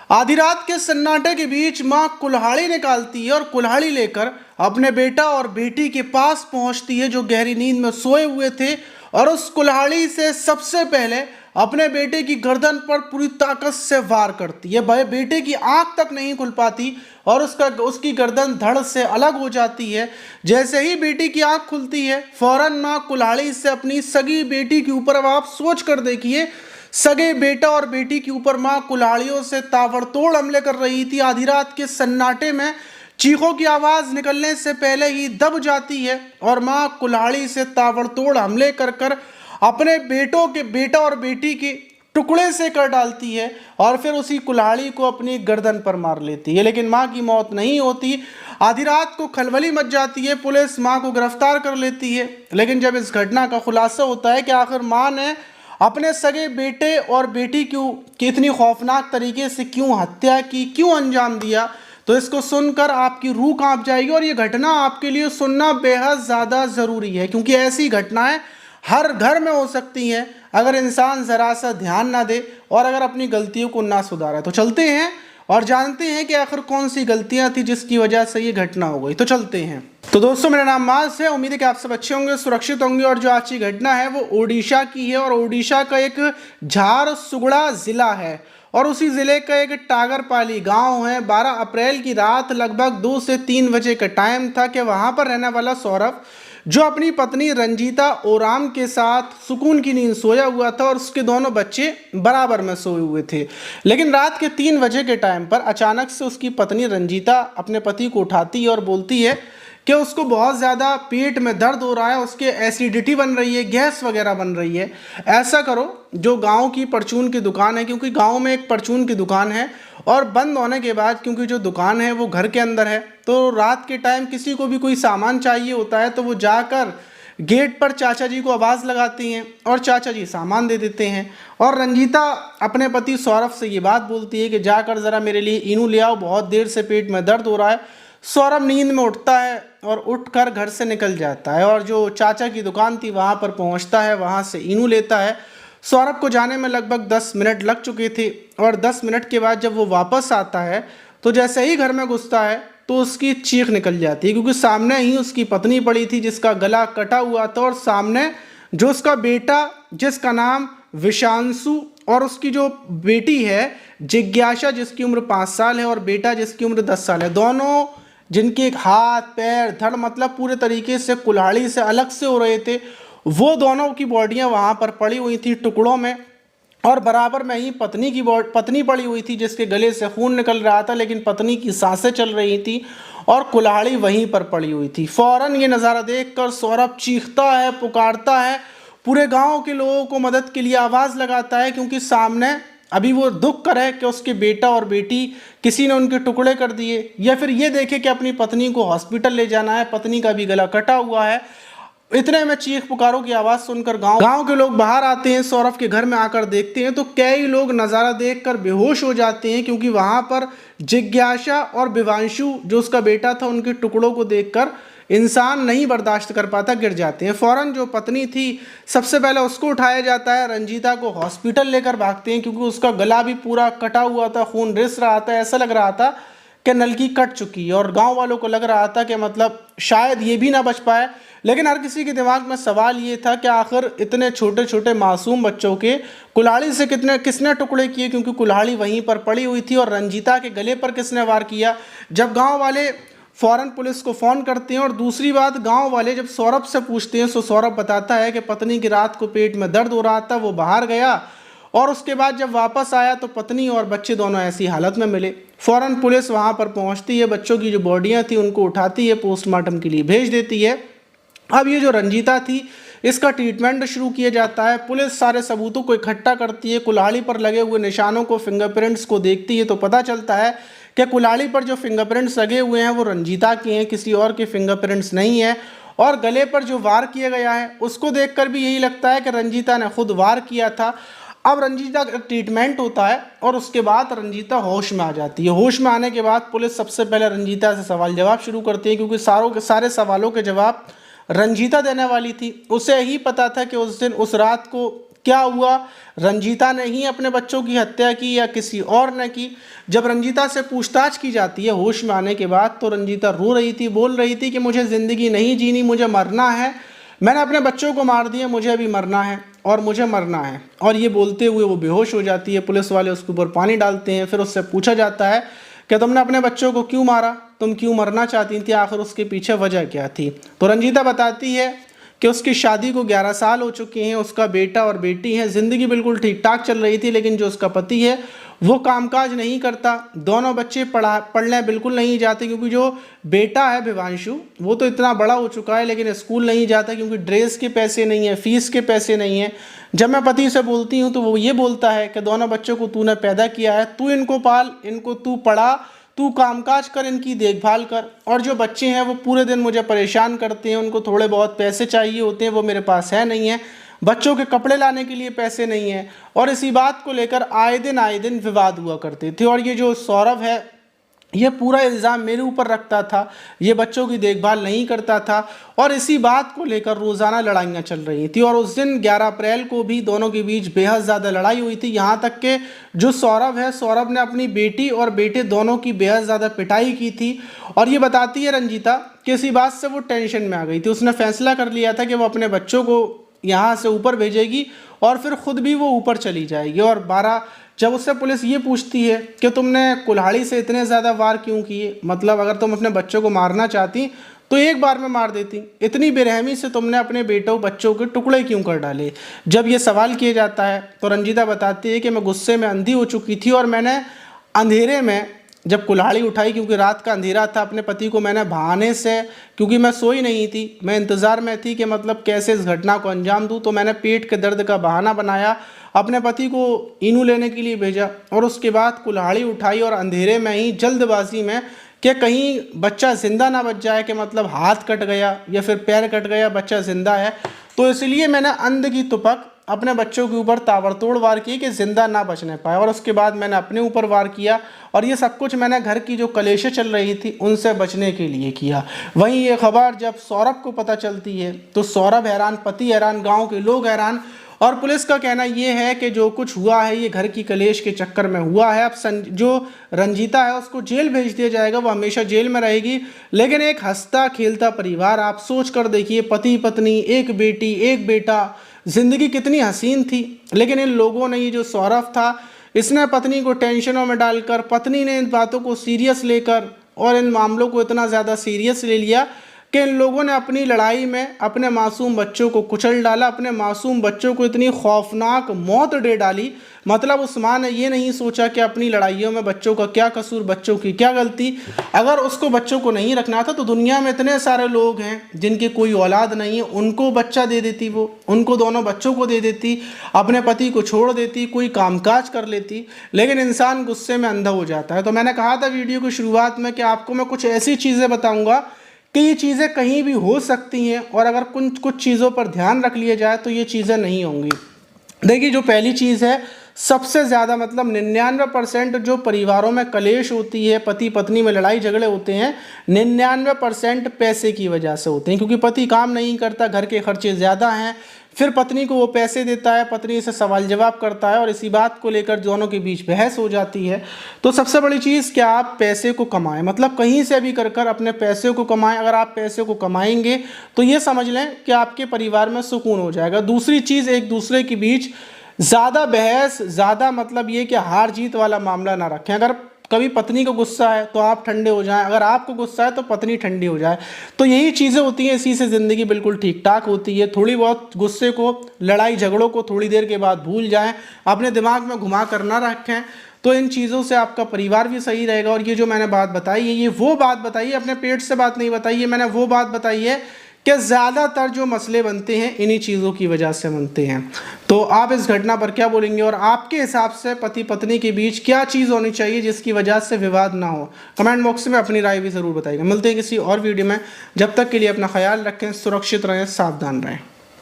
आधी रात के सन्नाटे के बीच मां कुल्हाड़ी निकालती है और कुल्हाड़ी लेकर अपने बेटा और बेटी के पास पहुंचती है जो गहरी नींद में सोए हुए थे। और उस कुल्हाड़ी से सबसे पहले अपने बेटे की गर्दन पर पूरी ताकत से वार करती है। भाई बेटे की आंख तक नहीं खुल पाती और उसकी गर्दन धड़ से अलग हो जाती है। जैसे ही बेटी की आंख खुलती है फौरन मां कुल्हाड़ी से अपनी सगी बेटी के ऊपर, अब आप सोच कर देखिए, सगे बेटा और बेटी के ऊपर मां कुल्हाड़ियों से ताबड़तोड़ हमले कर रही थी। आधी रात के सन्नाटे में चीखों की आवाज निकलने से पहले ही दब जाती है और मां कुल्हाड़ी से ताबड़तोड़ हमले कर कर अपने बेटा और बेटी के टुकड़े से कर डालती है और फिर उसी कुल्हाड़ी को अपनी गर्दन पर मार लेती है। लेकिन मां की मौत नहीं होती। आधी रात को खलबली मच जाती है, पुलिस मां को गिरफ्तार कर लेती है। लेकिन जब इस घटना का खुलासा होता है कि आखिर मां ने अपने सगे बेटे और बेटी की इतनी खौफनाक तरीके से क्यों हत्या की, क्यों अंजाम दिया, तो इसको सुनकर आपकी रूह कांप जाएगी। और ये घटना आपके लिए सुनना बेहद ज़्यादा ज़रूरी है, क्योंकि ऐसी घटनाएं हर घर में हो सकती हैं अगर इंसान ज़रा सा ध्यान ना दे और अगर अपनी गलतियों को ना सुधारे। तो चलते हैं और जानते हैं कि आखिर कौन सी गलतियां थी जिसकी वजह से ये घटना हो गई। तो चलते हैं। तो दोस्तों, मेरा नाम मास है। उम्मीद है कि आप सब अच्छे होंगे, सुरक्षित होंगे। और जो आज की घटना है वो ओडिशा की है और ओडिशा का एक झारसुगुड़ा ज़िला है और उसी ज़िले का एक टागरपाली गांव है। 12 अप्रैल की रात लगभग 2 से 3 बजे का टाइम था कि वहां पर रहने वाला सौरभ, जो अपनी पत्नी रंजीता ओराम के साथ सुकून की नींद सोया हुआ था और उसके दोनों बच्चे बराबर में सोए हुए थे। लेकिन रात के 3 बजे के टाइम पर अचानक से उसकी पत्नी रंजीता अपने पति को उठाती है और बोलती है कि उसको बहुत ज़्यादा पेट में दर्द हो रहा है, उसके एसिडिटी बन रही है, गैस वगैरह बन रही है। ऐसा करो, जो गांव की परचून की दुकान है, क्योंकि गांव में एक परचून की दुकान है और बंद होने के बाद, क्योंकि जो दुकान है वो घर के अंदर है, तो रात के टाइम किसी को भी कोई सामान चाहिए होता है तो वो जाकर गेट पर चाचा जी को आवाज़ लगाती हैं और चाचा जी सामान दे देते हैं। और रंजीता अपने पति सौरभ से ये बात बोलती है कि जाकर ज़रा मेरे लिए इनू ले आओ, बहुत देर से पेट में दर्द हो रहा है। सौरभ नींद में उठता है और उठकर घर से निकल जाता है और जो चाचा की दुकान थी वहाँ पर पहुँचता है, वहाँ से इनू लेता है। सौरभ को जाने में लगभग 10 मिनट लग चुके थे और 10 मिनट के बाद जब वो वापस आता है तो जैसे ही घर में घुसता है तो उसकी चीख निकल जाती है, क्योंकि सामने ही उसकी पत्नी पड़ी थी जिसका गला कटा हुआ था और सामने जो उसका बेटा, जिसका नाम विशांशु, और उसकी जो बेटी है जिज्ञासा, जिसकी उम्र 5 साल है, और बेटा जिसकी उम्र 10 साल है, दोनों जिनके हाथ पैर धड़ मतलब पूरे तरीके से कुल्हाड़ी से अलग से हो रहे थे, वो दोनों की बॉडियां वहां पर पड़ी हुई थी टुकड़ों में। और बराबर में ही पत्नी पड़ी हुई थी जिसके गले से खून निकल रहा था, लेकिन पत्नी की सांसें चल रही थी और कुल्हाड़ी वहीं पर पड़ी हुई थी। फौरन ये नज़ारा देखकर सौरभ चीखता है, पुकारता है, पूरे गांव के लोगों को मदद के लिए आवाज़ लगाता है, क्योंकि सामने अभी वो दुख कर है कि उसके बेटा और बेटी किसी ने उनके टुकड़े कर दिए, या फिर ये देखे कि अपनी पत्नी को हॉस्पिटल ले जाना है, पत्नी का भी गला कटा हुआ है। इतने में चीख पुकारों की आवाज़ सुनकर गांव के लोग बाहर आते हैं। सौरभ के घर में आकर देखते हैं तो कई लोग नज़ारा देखकर बेहोश हो जाते हैं, क्योंकि वहां पर जिज्ञासा और विवांशु, जो उसका बेटा था, उनके टुकड़ों को देखकर इंसान नहीं बर्दाश्त कर पाता, गिर जाते हैं। फौरन जो पत्नी थी सबसे पहले उसको उठाया जाता है, रंजीता को हॉस्पिटल लेकर भागते हैं, क्योंकि उसका गला भी पूरा कटा हुआ था, खून रिस रहा था, ऐसा लग रहा था कि नलकी कट चुकी है। और गांव वालों को लग रहा था कि मतलब शायद ये भी ना बच पाए। लेकिन हर किसी के दिमाग में सवाल ये था कि आखिर इतने छोटे छोटे मासूम बच्चों के कुल्हाड़ी से किसने टुकड़े किए, क्योंकि कुल्हाड़ी वहीं पर पड़ी हुई थी। और रंजीता के गले पर किसने वार किया। जब गांव वाले फ़ौरन पुलिस को फ़ोन करते हैं और दूसरी बात, गांव वाले जब सौरभ से पूछते हैं तो सौरभ बताता है कि पत्नी की रात को पेट में दर्द हो रहा था, वो बाहर गया और उसके बाद जब वापस आया तो पत्नी और बच्चे दोनों ऐसी हालत में मिले। फ़ौरन पुलिस वहां पर पहुंचती है, बच्चों की जो बॉडियां थी उनको उठाती है, पोस्टमार्टम के लिए भेज देती है। अब ये जो रंजीता थी इसका ट्रीटमेंट शुरू किया जाता है। पुलिस सारे सबूतों को इकट्ठा करती है, कुल्हाड़ी पर लगे हुए निशानों को, फिंगरप्रिंट्स को देखती है तो पता चलता है कि कुल्हाड़ी पर जो फिंगरप्रिंट्स लगे हुए हैं वो रंजीता के हैं, किसी और के फिंगरप्रिंट्स नहीं है। और गले पर जो वार किया गया है उसको देखकर भी यही लगता है कि रंजीता ने खुद वार किया था। अब रंजीता का ट्रीटमेंट होता है और उसके बाद रंजीता होश में आ जाती है। होश में आने के बाद पुलिस सबसे पहले रंजीता से सवाल जवाब शुरू करती है, क्योंकि सारे सवालों के जवाब रंजीता देने वाली थी। उसे ही पता था कि उस दिन उस रात को क्या हुआ, रंजीता ने ही अपने बच्चों की हत्या की या किसी और ने की। जब रंजीता से पूछताछ की जाती है होश में आने के बाद, तो रंजीता रो रही थी, बोल रही थी कि मुझे ज़िंदगी नहीं जीनी, मुझे मरना है, मैंने अपने बच्चों को मार दिया, मुझे अभी मरना है और मुझे मरना है। और ये बोलते हुए वो बेहोश हो जाती है। पुलिस वाले उसके ऊपर पानी डालते हैं। फिर उससे पूछा जाता है कि तुमने अपने बच्चों को क्यों मारा, तुम क्यों मरना चाहती थी, आखिर उसके पीछे वजह क्या थी। तो रंजीता बताती है कि उसकी शादी को 11 साल हो चुके हैं, उसका बेटा और बेटी हैं, ज़िंदगी बिल्कुल ठीक ठाक चल रही थी, लेकिन जो उसका पति है वो कामकाज नहीं करता। दोनों बच्चे पढ़ने बिल्कुल नहीं जाते, क्योंकि जो बेटा है विवांशु वो तो इतना बड़ा हो चुका है लेकिन स्कूल नहीं जाता, क्योंकि ड्रेस के पैसे नहीं है, फीस के पैसे नहीं है। जब मैं पति से बोलती हूँ तो वो ये बोलता है कि दोनों बच्चों को तूने पैदा किया है, तू इनको पाल, इनको तू पढ़ा, तू कामकाज कर, इनकी देखभाल कर। और जो बच्चे हैं वो पूरे दिन मुझे परेशान करते हैं, उनको थोड़े बहुत पैसे चाहिए होते हैं, वो मेरे पास है नहीं है, बच्चों के कपड़े लाने के लिए पैसे नहीं है। और इसी बात को लेकर आए दिन विवाद हुआ करते थे। और ये जो सौरभ है ये पूरा इल्ज़ाम मेरे ऊपर रखता था, ये बच्चों की देखभाल नहीं करता था, और इसी बात को लेकर रोज़ाना लड़ाइयाँ चल रही थी। और उस दिन 11 अप्रैल को भी दोनों के बीच बेहद ज़्यादा लड़ाई हुई थी। यहाँ तक कि जो सौरभ है, सौरभ ने अपनी बेटी और बेटे दोनों की बेहद ज़्यादा पिटाई की थी। और ये बताती है रंजीता कि इसी बात से वो टेंशन में आ गई थी। उसने फैसला कर लिया था कि वो अपने बच्चों को यहाँ से ऊपर भेजेगी और फिर खुद भी वो ऊपर चली जाएगी। और 12 जब उससे पुलिस ये पूछती है कि तुमने कुल्हाड़ी से इतने ज़्यादा वार क्यों किए, मतलब अगर तुम अपने बच्चों को मारना चाहती तो एक बार में मार देती, इतनी बेरहमी से तुमने अपने बेटों बच्चों के टुकड़े क्यों कर डाले। जब ये सवाल किया जाता है तो रंजीता बताती है कि मैं गुस्से में अंधी हो चुकी थी और मैंने अंधेरे में जब कुल्हाड़ी उठाई, क्योंकि रात का अंधेरा था, अपने पति को मैंने बहाने से, क्योंकि मैं सोई नहीं थी, मैं इंतज़ार में थी कि मतलब कैसे इस घटना को अंजाम दूँ, तो मैंने पेट के दर्द का बहाना बनाया, अपने पति को इनू लेने के लिए भेजा और उसके बाद कुल्हाड़ी उठाई और अंधेरे में ही जल्दबाजी में कि कहीं बच्चा ज़िंदा ना बच जाए, कि मतलब हाथ कट गया या फिर पैर कट गया, बच्चा ज़िंदा है, तो इसलिए मैंने अंध की तुपक अपने बच्चों के ऊपर ताबड़तोड़ वार किए कि ज़िंदा ना बचने पाए। और उसके बाद मैंने अपने ऊपर वार किया और ये सब कुछ मैंने घर की जो कलेशें चल रही थी उनसे बचने के लिए किया। वहीं ये खबर जब सौरभ को पता चलती है तो सौरभ हैरान, पति हैरान, गाँव के लोग हैरान। और पुलिस का कहना ये है कि जो कुछ हुआ है ये घर की कलेश के चक्कर में हुआ है। अब जो रंजीता है उसको जेल भेज दिया जाएगा, वो हमेशा जेल में रहेगी। लेकिन एक हंसता खेलता परिवार, आप सोच कर देखिए, पति पत्नी, एक बेटी एक बेटा, ज़िंदगी कितनी हसीन थी। लेकिन इन लोगों ने, ये जो सौरभ था, इसने पत्नी को टेंशनों में डालकर, पत्नी ने इन बातों को सीरियस लेकर और इन मामलों को इतना ज़्यादा सीरियस ले लिया कि इन लोगों ने अपनी लड़ाई में अपने मासूम बच्चों को कुचल डाला, अपने मासूम बच्चों को इतनी खौफनाक मौत दे डाली। मतलब उस माँ ने ये नहीं सोचा कि अपनी लड़ाइयों में बच्चों का क्या कसूर, बच्चों की क्या गलती। अगर उसको बच्चों को नहीं रखना था तो दुनिया में इतने सारे लोग हैं जिनकी कोई औलाद नहीं है, उनको बच्चा दे देती, वो उनको दोनों बच्चों को दे देती, अपने पति को छोड़ देती, कोई कामकाज कर लेती। लेकिन इंसान गुस्से में अंधा हो जाता है। तो मैंने कहा था वीडियो की शुरुआत में कि आपको मैं कुछ ऐसी चीज़ें बताऊँगा कि ये चीज़ें कहीं भी हो सकती हैं और अगर कुछ चीज़ों पर ध्यान रख लिया जाए तो ये चीज़ें नहीं होंगी। देखिए, जो पहली चीज़ है, सबसे ज़्यादा मतलब 99% जो परिवारों में कलेश होती है, पति पत्नी में लड़ाई झगड़े होते हैं, 99% पैसे की वजह से होते हैं। क्योंकि पति काम नहीं करता, घर के खर्चे ज़्यादा हैं, फिर पत्नी को वो पैसे देता है, पत्नी से सवाल जवाब करता है और इसी बात को लेकर दोनों के बीच बहस हो जाती है। तो सबसे बड़ी चीज़ कि आप पैसे को कमाएं, मतलब कहीं से भी कर कर अपने पैसे को कमाएं। अगर आप पैसे को कमाएंगे तो ये समझ लें कि आपके परिवार में सुकून हो जाएगा। दूसरी चीज़, एक दूसरे के बीच ज़्यादा बहस, ज़्यादा मतलब ये कि हार जीत वाला मामला ना रखें। अगर कभी पत्नी को गुस्सा है तो आप ठंडे हो जाएं, अगर आपको गुस्सा है तो पत्नी ठंडी हो जाए। तो यही चीज़ें होती हैं, इसी से ज़िंदगी बिल्कुल ठीक ठाक होती है। थोड़ी बहुत गुस्से को, लड़ाई झगड़ों को थोड़ी देर के बाद भूल जाएं, अपने दिमाग में घुमा कर ना रखें, तो इन चीज़ों से आपका परिवार भी सही रहेगा। और ये जो मैंने बात बताई है, ये वो बात बताई है, अपने पेट से बात नहीं बताई है, मैंने वो बात बताई है कि ज़्यादातर जो मसले बनते हैं इन्हीं चीज़ों की वजह से बनते हैं। तो आप इस घटना पर क्या बोलेंगे और आपके हिसाब से पति पत्नी के बीच क्या चीज़ होनी चाहिए जिसकी वजह से विवाद ना हो? कमेंट बॉक्स में अपनी राय भी ज़रूर बताइएगा। मिलते हैं किसी और वीडियो में, जब तक के लिए अपना ख्याल रखें, सुरक्षित रहें, सावधान रहें।